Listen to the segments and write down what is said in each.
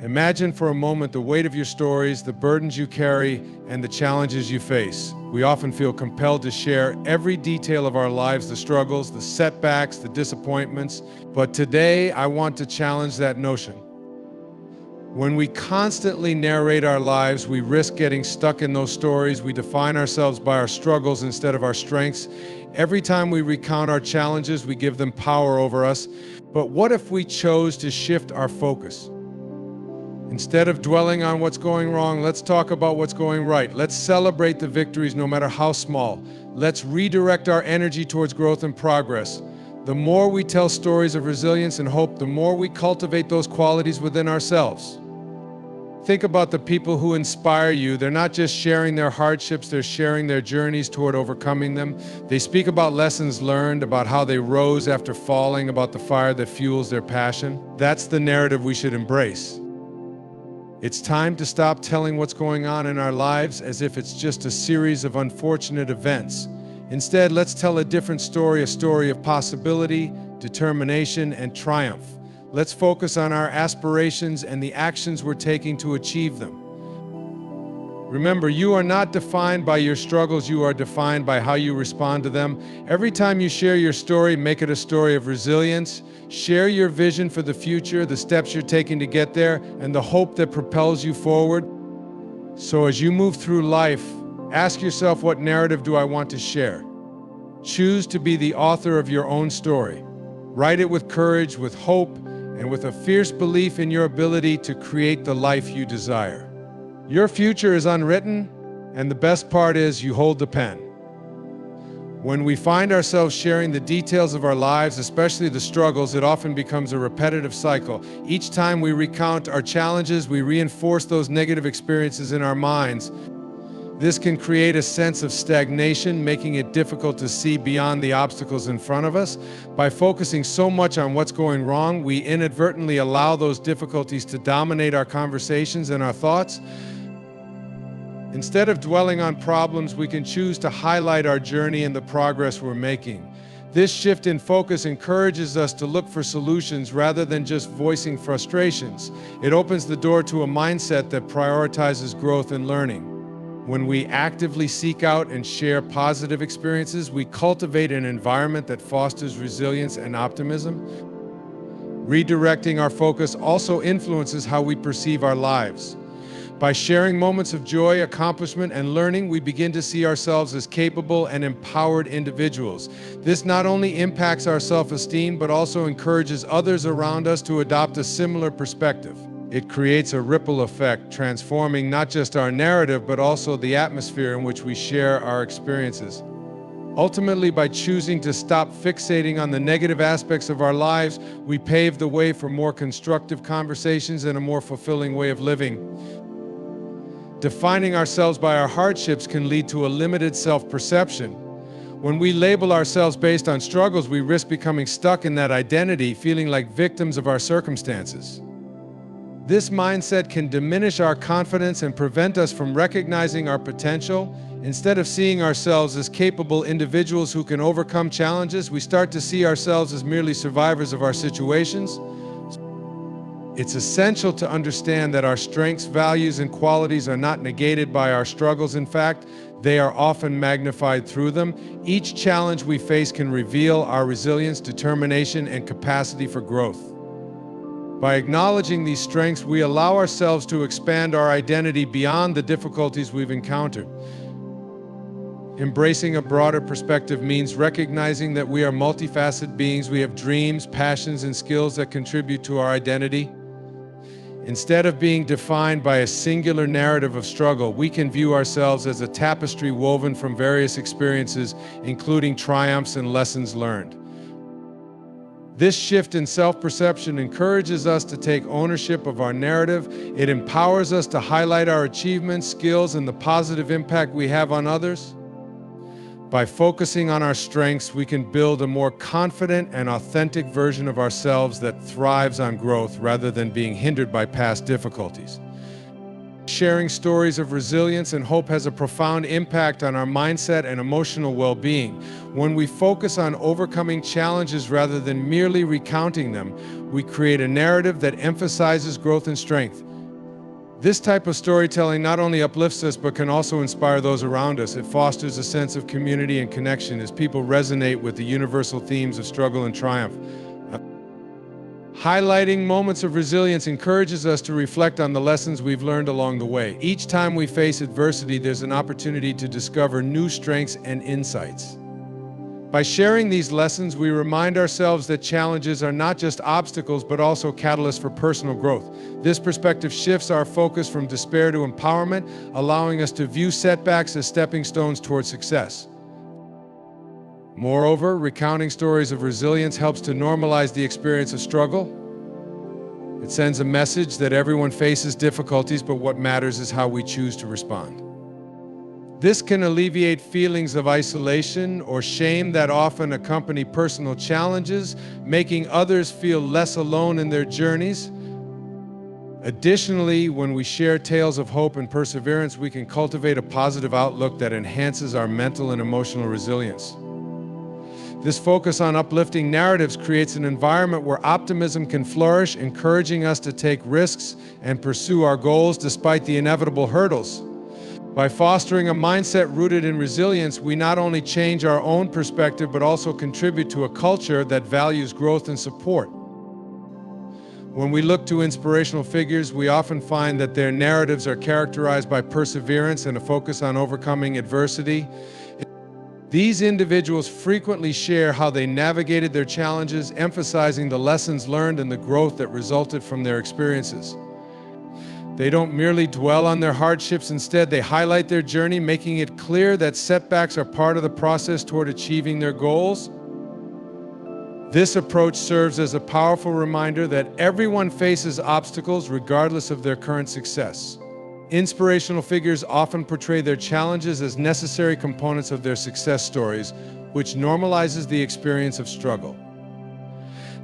Imagine for a moment the weight of your stories, the burdens you carry, and the challenges you face. We often feel compelled to share every detail of our lives, the struggles, the setbacks, the disappointments. But today, I want to challenge that notion. When we constantly narrate our lives, we risk getting stuck in those stories. We define ourselves by our struggles instead of our strengths. Every time we recount our challenges, we give them power over us. But what if we chose to shift our focus? Instead of dwelling on what's going wrong, let's talk about what's going right. Let's celebrate the victories, no matter how small. Let's redirect our energy towards growth and progress. The more we tell stories of resilience and hope, the more we cultivate those qualities within ourselves. Think about the people who inspire you. They're not just sharing their hardships, they're sharing their journeys toward overcoming them. They speak about lessons learned, about how they rose after falling, about the fire that fuels their passion. That's the narrative we should embrace. It's time to stop telling what's going on in our lives as if it's just a series of unfortunate events. Instead, let's tell a different story, a story of possibility, determination, and triumph. Let's focus on our aspirations and the actions we're taking to achieve them. Remember, you are not defined by your struggles, you are defined by how you respond to them. Every time you share your story, make it a story of resilience. Share your vision for the future, the steps you're taking to get there, and the hope that propels you forward. So as you move through life, ask yourself, what narrative do I want to share? Choose to be the author of your own story. Write it with courage, with hope, and with a fierce belief in your ability to create the life you desire. Your future is unwritten, and the best part is you hold the pen. When we find ourselves sharing the details of our lives, especially the struggles, it often becomes a repetitive cycle. Each time we recount our challenges, we reinforce those negative experiences in our minds. This can create a sense of stagnation, making it difficult to see beyond the obstacles in front of us. By focusing so much on what's going wrong, we inadvertently allow those difficulties to dominate our conversations and our thoughts. Instead of dwelling on problems, we can choose to highlight our journey and the progress we're making. This shift in focus encourages us to look for solutions rather than just voicing frustrations. It opens the door to a mindset that prioritizes growth and learning. When we actively seek out and share positive experiences, we cultivate an environment that fosters resilience and optimism. Redirecting our focus also influences how we perceive our lives. By sharing moments of joy, accomplishment, and learning, we begin to see ourselves as capable and empowered individuals. This not only impacts our self-esteem, but also encourages others around us to adopt a similar perspective. It creates a ripple effect, transforming not just our narrative, but also the atmosphere in which we share our experiences. Ultimately, by choosing to stop fixating on the negative aspects of our lives, we pave the way for more constructive conversations and a more fulfilling way of living. Defining ourselves by our hardships can lead to a limited self-perception. When we label ourselves based on struggles, we risk becoming stuck in that identity, feeling like victims of our circumstances. This mindset can diminish our confidence and prevent us from recognizing our potential. Instead of seeing ourselves as capable individuals who can overcome challenges, we start to see ourselves as merely survivors of our situations. It's essential to understand that our strengths, values, and qualities are not negated by our struggles. In fact, they are often magnified through them. Each challenge we face can reveal our resilience, determination, and capacity for growth. By acknowledging these strengths, we allow ourselves to expand our identity beyond the difficulties we've encountered. Embracing a broader perspective means recognizing that we are multifaceted beings. We have dreams, passions, and skills that contribute to our identity. Instead of being defined by a singular narrative of struggle, we can view ourselves as a tapestry woven from various experiences, including triumphs and lessons learned. This shift in self-perception encourages us to take ownership of our narrative. It empowers us to highlight our achievements, skills, and the positive impact we have on others. By focusing on our strengths, we can build a more confident and authentic version of ourselves that thrives on growth rather than being hindered by past difficulties. Sharing stories of resilience and hope has a profound impact on our mindset and emotional well-being. When we focus on overcoming challenges rather than merely recounting them, we create a narrative that emphasizes growth and strength. This type of storytelling not only uplifts us but can also inspire those around us. It fosters a sense of community and connection as people resonate with the universal themes of struggle and triumph. Highlighting moments of resilience encourages us to reflect on the lessons we've learned along the way. Each time we face adversity, there's an opportunity to discover new strengths and insights. By sharing these lessons, we remind ourselves that challenges are not just obstacles, but also catalysts for personal growth. This perspective shifts our focus from despair to empowerment, allowing us to view setbacks as stepping stones toward success. Moreover, recounting stories of resilience helps to normalize the experience of struggle. It sends a message that everyone faces difficulties, but what matters is how we choose to respond. This can alleviate feelings of isolation or shame that often accompany personal challenges, making others feel less alone in their journeys. Additionally, when we share tales of hope and perseverance, we can cultivate a positive outlook that enhances our mental and emotional resilience. This focus on uplifting narratives creates an environment where optimism can flourish, encouraging us to take risks and pursue our goals despite the inevitable hurdles. By fostering a mindset rooted in resilience, we not only change our own perspective, but also contribute to a culture that values growth and support. When we look to inspirational figures, we often find that their narratives are characterized by perseverance and a focus on overcoming adversity. These individuals frequently share how they navigated their challenges, emphasizing the lessons learned and the growth that resulted from their experiences. They don't merely dwell on their hardships, instead they highlight their journey, making it clear that setbacks are part of the process toward achieving their goals. This approach serves as a powerful reminder that everyone faces obstacles regardless of their current success. Inspirational figures often portray their challenges as necessary components of their success stories, which normalizes the experience of struggle.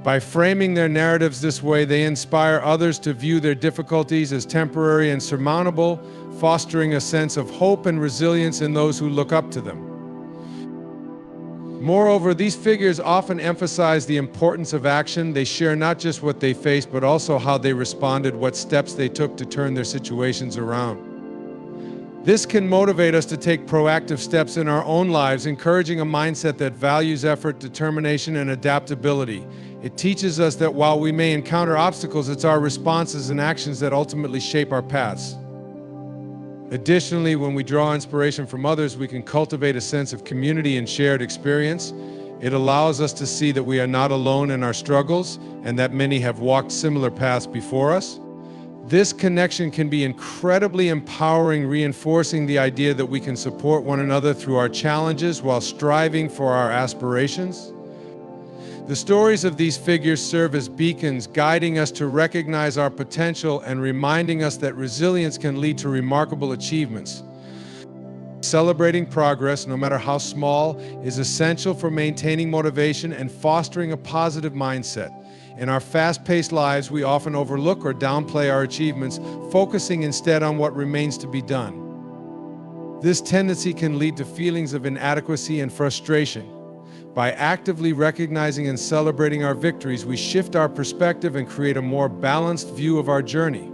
By framing their narratives this way, they inspire others to view their difficulties as temporary and surmountable, fostering a sense of hope and resilience in those who look up to them. Moreover, these figures often emphasize the importance of action. They share not just what they faced, but also how they responded, what steps they took to turn their situations around. This can motivate us to take proactive steps in our own lives, encouraging a mindset that values effort, determination, and adaptability. It teaches us that while we may encounter obstacles, it's our responses and actions that ultimately shape our paths. Additionally, when we draw inspiration from others, we can cultivate a sense of community and shared experience. It allows us to see that we are not alone in our struggles and that many have walked similar paths before us. This connection can be incredibly empowering, reinforcing the idea that we can support one another through our challenges while striving for our aspirations. The stories of these figures serve as beacons, guiding us to recognize our potential and reminding us that resilience can lead to remarkable achievements. Celebrating progress, no matter how small, is essential for maintaining motivation and fostering a positive mindset. In our fast-paced lives, we often overlook or downplay our achievements, focusing instead on what remains to be done. This tendency can lead to feelings of inadequacy and frustration. By actively recognizing and celebrating our victories, we shift our perspective and create a more balanced view of our journey.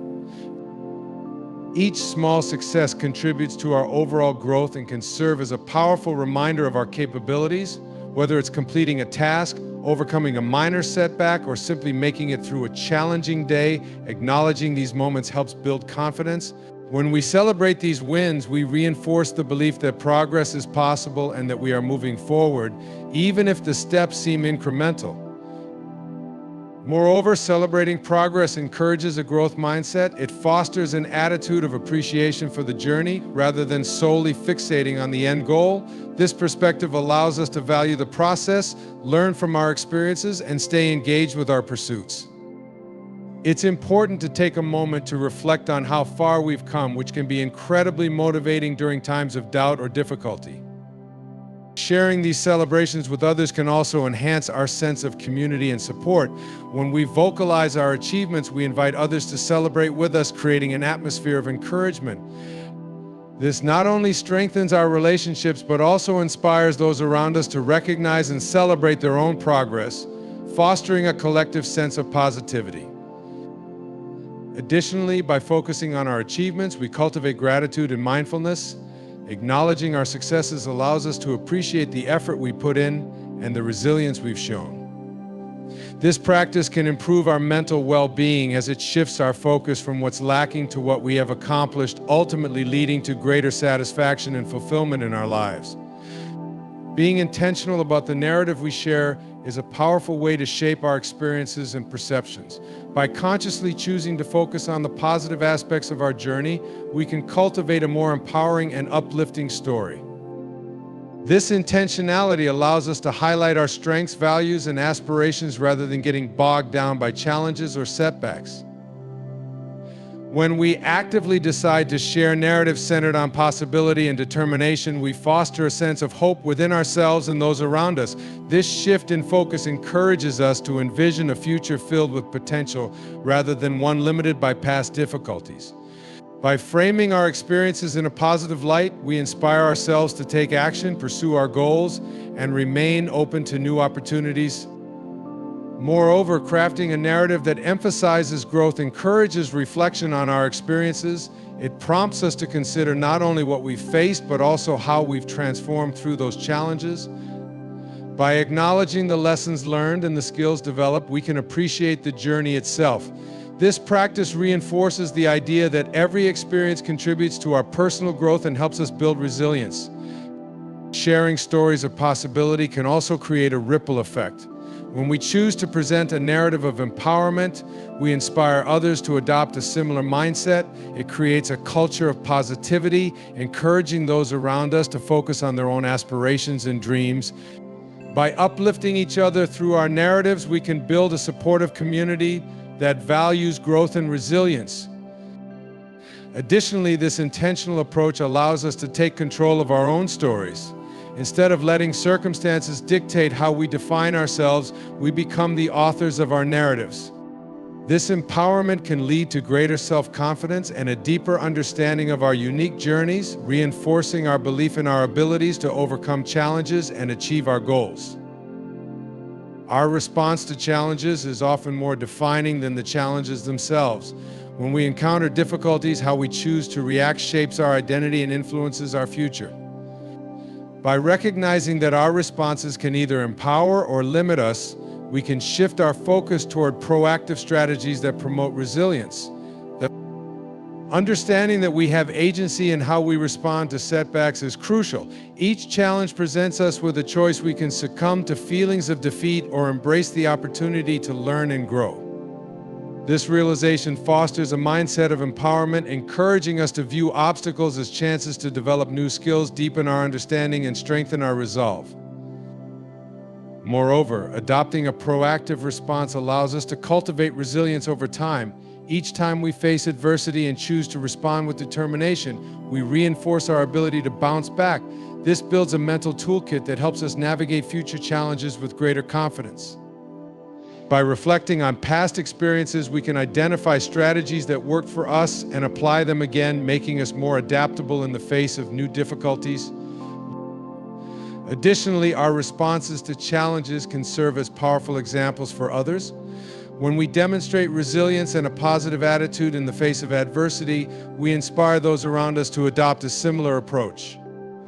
Each small success contributes to our overall growth and can serve as a powerful reminder of our capabilities, whether it's completing a task, overcoming a minor setback, or simply making it through a challenging day. Acknowledging these moments helps build confidence. When we celebrate these wins, we reinforce the belief that progress is possible and that we are moving forward, even if the steps seem incremental. Moreover, celebrating progress encourages a growth mindset. It fosters an attitude of appreciation for the journey rather than solely fixating on the end goal. This perspective allows us to value the process, learn from our experiences, and stay engaged with our pursuits. It's important to take a moment to reflect on how far we've come, which can be incredibly motivating during times of doubt or difficulty. Sharing these celebrations with others can also enhance our sense of community and support. When we vocalize our achievements, we invite others to celebrate with us, creating an atmosphere of encouragement. This not only strengthens our relationships, but also inspires those around us to recognize and celebrate their own progress, fostering a collective sense of positivity. Additionally, by focusing on our achievements, we cultivate gratitude and mindfulness. Acknowledging our successes allows us to appreciate the effort we put in and the resilience we've shown. This practice can improve our mental well-being as it shifts our focus from what's lacking to what we have accomplished, ultimately leading to greater satisfaction and fulfillment in our lives. Being intentional about the narrative we share is a powerful way to shape our experiences and perceptions. By consciously choosing to focus on the positive aspects of our journey, we can cultivate a more empowering and uplifting story. This intentionality allows us to highlight our strengths, values, and aspirations rather than getting bogged down by challenges or setbacks. When we actively decide to share narratives centered on possibility and determination, we foster a sense of hope within ourselves and those around us. This shift in focus encourages us to envision a future filled with potential rather than one limited by past difficulties. By framing our experiences in a positive light, we inspire ourselves to take action, pursue our goals, and remain open to new opportunities. Moreover, crafting a narrative that emphasizes growth encourages reflection on our experiences. It prompts us to consider not only what we've faced, but also how we've transformed through those challenges. By acknowledging the lessons learned and the skills developed, we can appreciate the journey itself. This practice reinforces the idea that every experience contributes to our personal growth and helps us build resilience. Sharing stories of possibility can also create a ripple effect. When we choose to present a narrative of empowerment, we inspire others to adopt a similar mindset. It creates a culture of positivity, encouraging those around us to focus on their own aspirations and dreams. By uplifting each other through our narratives, we can build a supportive community that values growth and resilience. Additionally, this intentional approach allows us to take control of our own stories. Instead of letting circumstances dictate how we define ourselves, we become the authors of our narratives. This empowerment can lead to greater self-confidence and a deeper understanding of our unique journeys, reinforcing our belief in our abilities to overcome challenges and achieve our goals. Our response to challenges is often more defining than the challenges themselves. When we encounter difficulties, how we choose to react shapes our identity and influences our future. By recognizing that our responses can either empower or limit us, we can shift our focus toward proactive strategies that promote resilience. Understanding that we have agency in how we respond to setbacks is crucial. Each challenge presents us with a choice. We can succumb to feelings of defeat or embrace the opportunity to learn and grow. This realization fosters a mindset of empowerment, encouraging us to view obstacles as chances to develop new skills, deepen our understanding, and strengthen our resolve. Moreover, adopting a proactive response allows us to cultivate resilience over time. Each time we face adversity and choose to respond with determination, we reinforce our ability to bounce back. This builds a mental toolkit that helps us navigate future challenges with greater confidence. By reflecting on past experiences, we can identify strategies that work for us and apply them again, making us more adaptable in the face of new difficulties. Additionally, our responses to challenges can serve as powerful examples for others. When we demonstrate resilience and a positive attitude in the face of adversity, we inspire those around us to adopt a similar approach.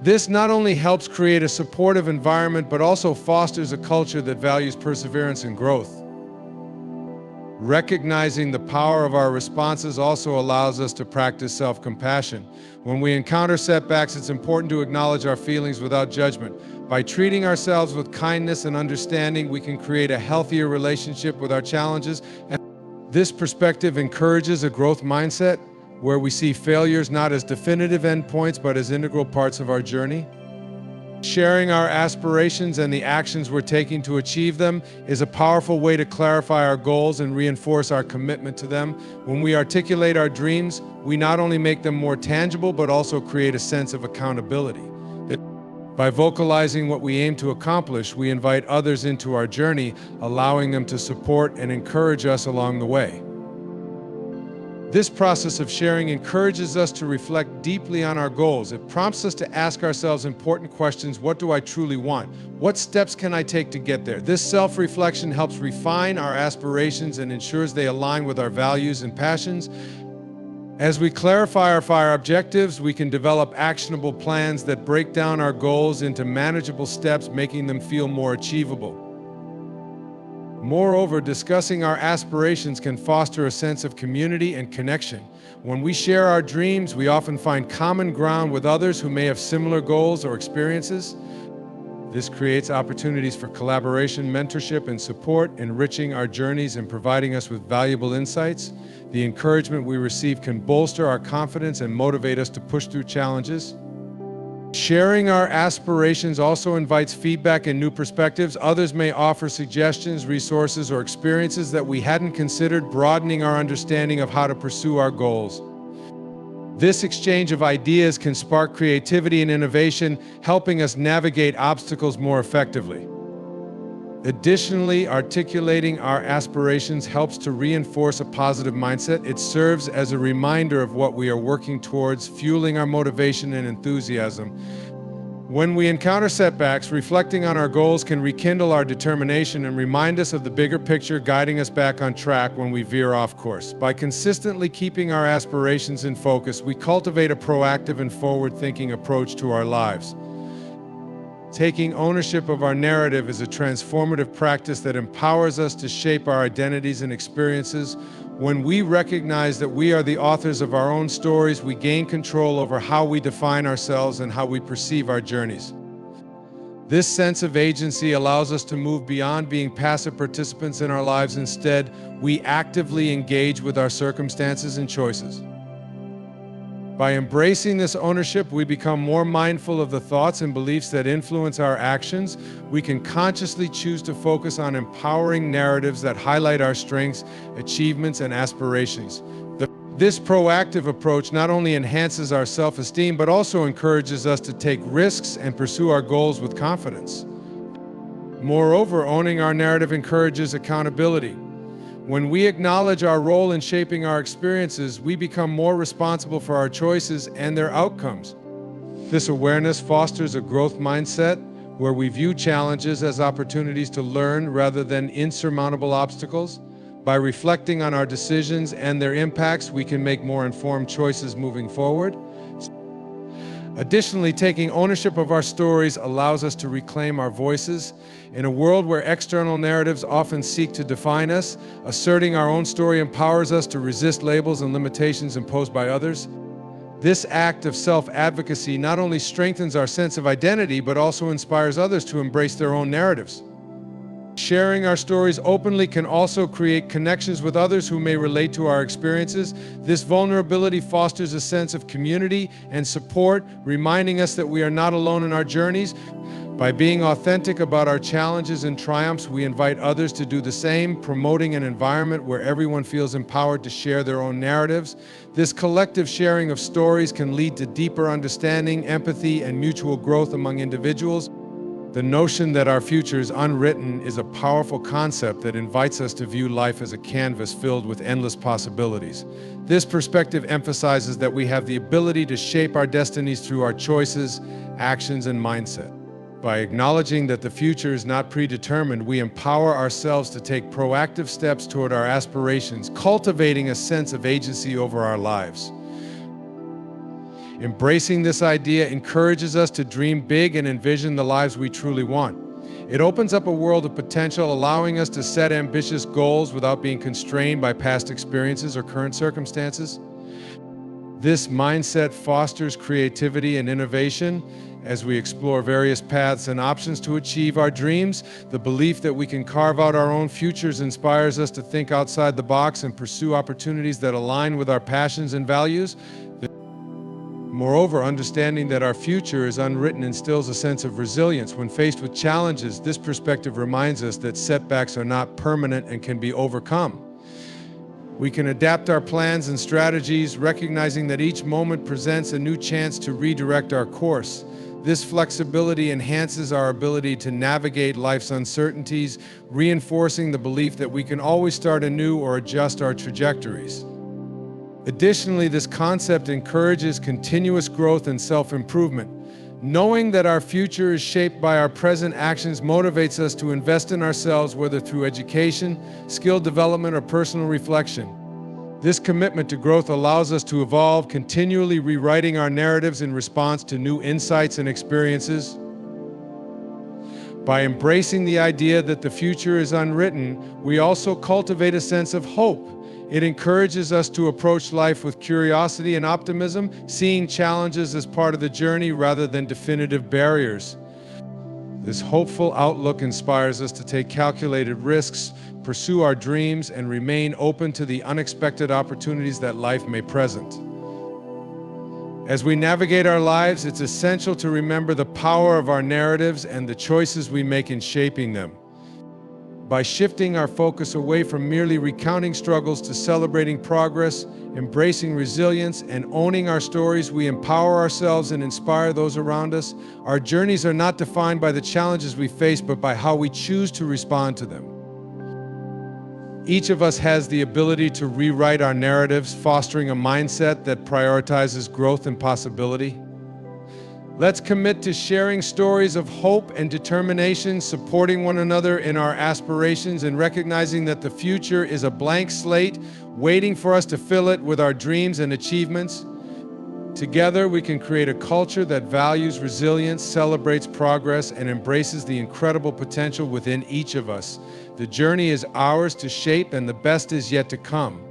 This not only helps create a supportive environment, but also fosters a culture that values perseverance and growth. Recognizing the power of our responses also allows us to practice self-compassion. When we encounter setbacks, it's important to acknowledge our feelings without judgment. By treating ourselves with kindness and understanding, we can create a healthier relationship with our challenges. And this perspective encourages a growth mindset where we see failures not as definitive endpoints, but as integral parts of our journey. Sharing our aspirations and the actions we're taking to achieve them is a powerful way to clarify our goals and reinforce our commitment to them. When we articulate our dreams, we not only make them more tangible, but also create a sense of accountability. By vocalizing what we aim to accomplish, we invite others into our journey, allowing them to support and encourage us along the way. This process of sharing encourages us to reflect deeply on our goals. It prompts us to ask ourselves important questions. What do I truly want? What steps can I take to get there? This self-reflection helps refine our aspirations and ensures they align with our values and passions. As we clarify our objectives, we can develop actionable plans that break down our goals into manageable steps, making them feel more achievable. Moreover, discussing our aspirations can foster a sense of community and connection. When we share our dreams, we often find common ground with others who may have similar goals or experiences. This creates opportunities for collaboration, mentorship, and support, enriching our journeys and providing us with valuable insights. The encouragement we receive can bolster our confidence and motivate us to push through challenges. Sharing our aspirations also invites feedback and new perspectives. Others may offer suggestions, resources, or experiences that we hadn't considered, broadening our understanding of how to pursue our goals. This exchange of ideas can spark creativity and innovation, helping us navigate obstacles more effectively. Additionally, articulating our aspirations helps to reinforce a positive mindset. It serves as a reminder of what we are working towards, fueling our motivation and enthusiasm. When we encounter setbacks, reflecting on our goals can rekindle our determination and remind us of the bigger picture, guiding us back on track when we veer off course. By consistently keeping our aspirations in focus, we cultivate a proactive and forward-thinking approach to our lives. Taking ownership of our narrative is a transformative practice that empowers us to shape our identities and experiences. When we recognize that we are the authors of our own stories, we gain control over how we define ourselves and how we perceive our journeys. This sense of agency allows us to move beyond being passive participants in our lives. Instead, we actively engage with our circumstances and choices. By embracing this ownership, we become more mindful of the thoughts and beliefs that influence our actions. We can consciously choose to focus on empowering narratives that highlight our strengths, achievements, and aspirations. This proactive approach not only enhances our self-esteem, but also encourages us to take risks and pursue our goals with confidence. Moreover, owning our narrative encourages accountability. When we acknowledge our role in shaping our experiences, we become more responsible for our choices and their outcomes. This awareness fosters a growth mindset where we view challenges as opportunities to learn rather than insurmountable obstacles. By reflecting on our decisions and their impacts, we can make more informed choices moving forward. Additionally, taking ownership of our stories allows us to reclaim our voices. In a world where external narratives often seek to define us, asserting our own story empowers us to resist labels and limitations imposed by others. This act of self-advocacy not only strengthens our sense of identity, but also inspires others to embrace their own narratives. Sharing our stories openly can also create connections with others who may relate to our experiences. This vulnerability fosters a sense of community and support, reminding us that we are not alone in our journeys. By being authentic about our challenges and triumphs, we invite others to do the same, promoting an environment where everyone feels empowered to share their own narratives. This collective sharing of stories can lead to deeper understanding, empathy, and mutual growth among individuals. The notion that our future is unwritten is a powerful concept that invites us to view life as a canvas filled with endless possibilities. This perspective emphasizes that we have the ability to shape our destinies through our choices, actions, and mindset. By acknowledging that the future is not predetermined, we empower ourselves to take proactive steps toward our aspirations, cultivating a sense of agency over our lives. Embracing this idea encourages us to dream big and envision the lives we truly want. It opens up a world of potential, allowing us to set ambitious goals without being constrained by past experiences or current circumstances. This mindset fosters creativity and innovation as we explore various paths and options to achieve our dreams. The belief that we can carve out our own futures inspires us to think outside the box and pursue opportunities that align with our passions and values. Moreover, understanding that our future is unwritten instills a sense of resilience. When faced with challenges, this perspective reminds us that setbacks are not permanent and can be overcome. We can adapt our plans and strategies, recognizing that each moment presents a new chance to redirect our course. This flexibility enhances our ability to navigate life's uncertainties, reinforcing the belief that we can always start anew or adjust our trajectories. Additionally, this concept encourages continuous growth and self-improvement. Knowing that our future is shaped by our present actions motivates us to invest in ourselves, whether through education, skill development, or personal reflection. This commitment to growth allows us to evolve, continually rewriting our narratives in response to new insights and experiences. By embracing the idea that the future is unwritten, we also cultivate a sense of hope. It encourages us to approach life with curiosity and optimism, seeing challenges as part of the journey rather than definitive barriers. This hopeful outlook inspires us to take calculated risks, pursue our dreams, and remain open to the unexpected opportunities that life may present. As we navigate our lives, it's essential to remember the power of our narratives and the choices we make in shaping them. By shifting our focus away from merely recounting struggles to celebrating progress, embracing resilience, and owning our stories, we empower ourselves and inspire those around us. Our journeys are not defined by the challenges we face, but by how we choose to respond to them. Each of us has the ability to rewrite our narratives, fostering a mindset that prioritizes growth and possibility. Let's commit to sharing stories of hope and determination, supporting one another in our aspirations, and recognizing that the future is a blank slate, waiting for us to fill it with our dreams and achievements. Together, we can create a culture that values resilience, celebrates progress, and embraces the incredible potential within each of us. The journey is ours to shape, and the best is yet to come.